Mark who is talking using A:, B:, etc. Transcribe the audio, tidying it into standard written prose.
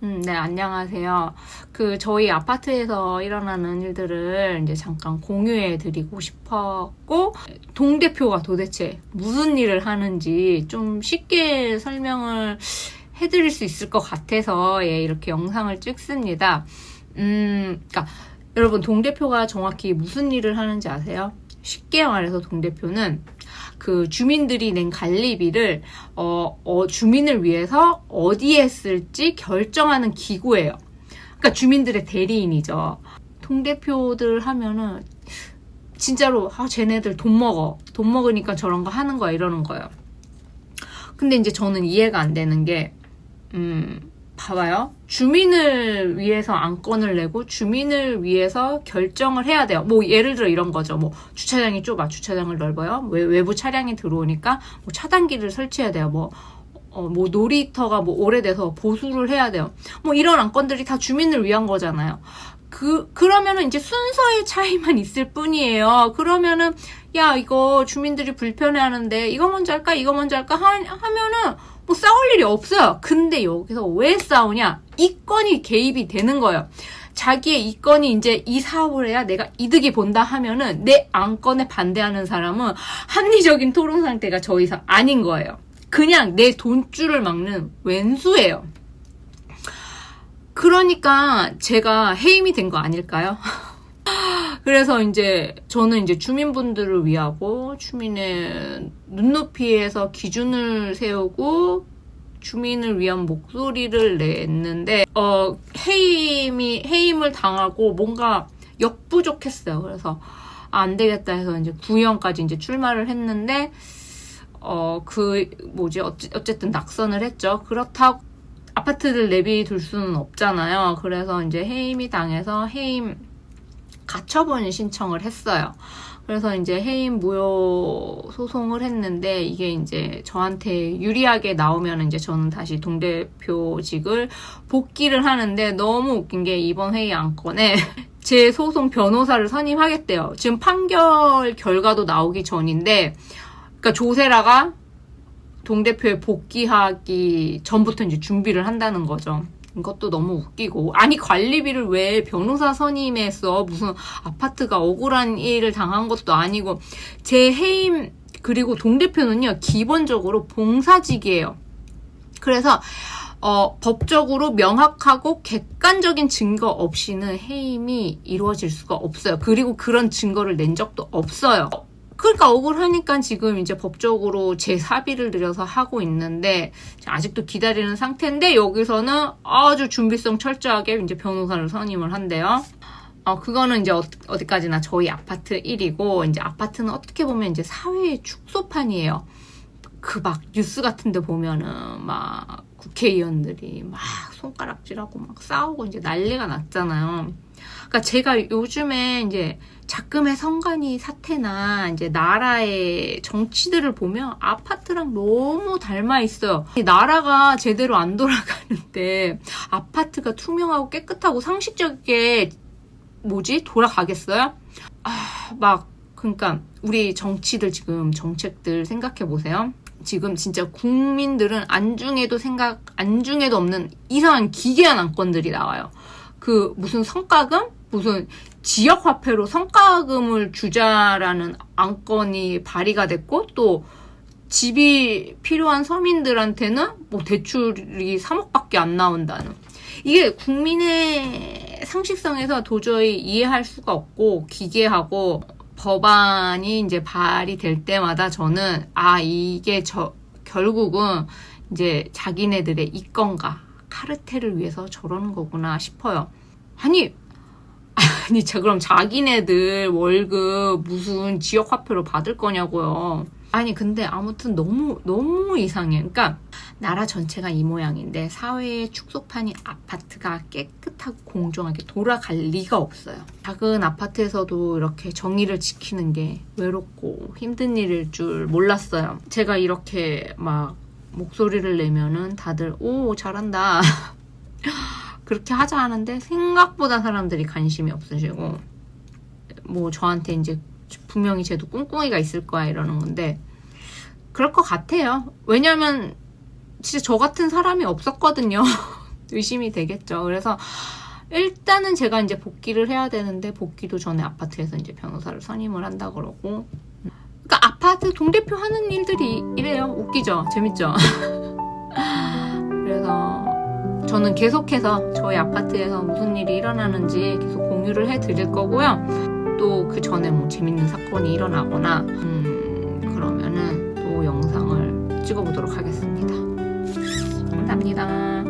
A: 네, 안녕하세요. 저희 아파트에서 일어나는 일들을 이제 잠깐 공유해 드리고 싶었고, 동대표가 도대체 무슨 일을 하는지 좀 쉽게 설명을 해 드릴 수 있을 것 같아서, 이렇게 영상을 찍습니다. 그러니까, 여러분, 동대표가 정확히 무슨 일을 하는지 아세요? 쉽게 말해서 동대표는 주민들이 낸 관리비를 주민을 위해서 어디에 쓸지 결정하는 기구예요. 그러니까 주민들의 대리인이죠. 동대표들 하면은 진짜로 쟤네들 돈 먹으니까 저런 거 하는 거야 이러는 거예요. 근데 이제 저는 이해가 안 되는 게 봐봐요. 주민을 위해서 안건을 내고 주민을 위해서 결정을 해야 돼요. 뭐 예를 들어 이런 거죠. 뭐 주차장이 좁아, 주차장을 넓어요. 외부 차량이 들어오니까 뭐 차단기를 설치해야 돼요. 뭐 놀이터가 뭐 오래돼서 보수를 해야 돼요. 뭐 이런 안건들이 다 주민을 위한 거잖아요. 그러면은 이제 순서의 차이만 있을 뿐이에요. 그러면은 야 이거 주민들이 불편해하는데 이거 먼저 할까 이거 먼저 할까 하면은 뭐 싸울 일이 없어요. 근데 여기서 왜 싸우냐? 이건이 개입이 되는 거예요. 자기의 이건이 이제 이 사업을 해야 내가 이득이 본다 하면은 내 안건에 반대하는 사람은 합리적인 토론 상태가 더 이상 아닌 거예요. 그냥 내 돈줄을 막는 왼수예요. 그러니까 제가 해임이 된 거 아닐까요? 그래서 이제 저는 이제 주민분들을 위하고 주민의 눈높이에서 기준을 세우고 주민을 위한 목소리를 냈는데 해임을 당하고 뭔가 역부족했어요. 그래서 안 되겠다 해서 이제 구의원까지 이제 출마를 했는데 어쨌든 낙선을 했죠. 그렇다고 아파트를 내비둘 수는 없잖아요. 그래서 이제 해임이 당해서 해임 가처분 신청을 했어요. 그래서 이제 해임 무효 소송을 했는데 이게 이제 저한테 유리하게 나오면 이제 저는 다시 동대표직을 복귀를 하는데 너무 웃긴 게 이번 회의 안건에 제 소송 변호사를 선임하겠대요. 지금 판결 결과도 나오기 전인데, 그러니까 조세라가 동대표에 복귀하기 전부터 이제 준비를 한다는 거죠. 이것도 너무 웃기고, 아니 관리비를 왜 변호사 선임해서 무슨 아파트가 억울한 일을 당한 것도 아니고. 제 해임 그리고 동대표는요 기본적으로 봉사직이에요. 그래서 법적으로 명확하고 객관적인 증거 없이는 해임이 이루어질 수가 없어요. 그리고 그런 증거를 낸 적도 없어요. 그러니까 억울하니까 지금 이제 법적으로 재사비를 들여서 하고 있는데 아직도 기다리는 상태인데, 여기서는 아주 준비성 철저하게 이제 변호사를 선임을 한대요. 그거는 이제 어디까지나 저희 아파트 일이고, 이제 아파트는 어떻게 보면 이제 사회의 축소판이에요. 막 뉴스 같은 데 보면은 막 국회의원들이 막 손가락질하고 막 싸우고 이제 난리가 났잖아요. 그러니까 제가 요즘에 이제 작금의 성관이 사태나 이제 나라의 정치들을 보면 아파트랑 너무 닮아 있어요. 나라가 제대로 안 돌아가는데 아파트가 투명하고 깨끗하고 상식적이게 돌아가겠어요? 그러니까 우리 정치들 지금 정책들 생각해 보세요. 지금 진짜 국민들은 안중에도 없는 이상한 기괴한 안건들이 나와요. 무슨 성과금? 무슨 지역화폐로 성과금을 주자라는 안건이 발의가 됐고, 또 집이 필요한 서민들한테는 뭐 대출이 3억밖에 안 나온다는. 이게 국민의 상식성에서 도저히 이해할 수가 없고 기괴하고, 법안이 이제 발의될 때마다 저는 이게 결국은 이제 자기네들의 이권과 카르텔을 위해서 저러는 거구나 싶어요. 아니 그럼 자기네들 월급 무슨 지역화폐로 받을 거냐고요. 근데 아무튼 너무 이상해. 그러니까 나라 전체가 이 모양인데 사회의 축소판이 아파트가 깨끗하고 공정하게 돌아갈 리가 없어요. 작은 아파트에서도 이렇게 정의를 지키는 게 외롭고 힘든 일일 줄 몰랐어요. 제가 이렇게 막 목소리를 내면은 다들 오 잘한다 그렇게 하자 하는데 생각보다 사람들이 관심이 없으시고, 뭐 저한테 이제 분명히 쟤도 꿍꿍이가 있을 거야 이러는 건데 그럴 것 같아요. 왜냐면 진짜 저 같은 사람이 없었거든요. 의심이 되겠죠. 그래서 일단은 제가 이제 복귀를 해야 되는데 복귀도 전에 아파트에서 이제 변호사를 선임을 한다 그러고. 그러니까 아파트 동대표 하는 일들이 이래요. 웃기죠? 재밌죠? 그래서 저는 계속해서 저희 아파트에서 무슨 일이 일어나는지 계속 공유를 해드릴 거고요. 또 그 전에 뭐 재밌는 사건이 일어나거나 그러면은 또 영상을 찍어보도록 하겠습니다. 감사합니다.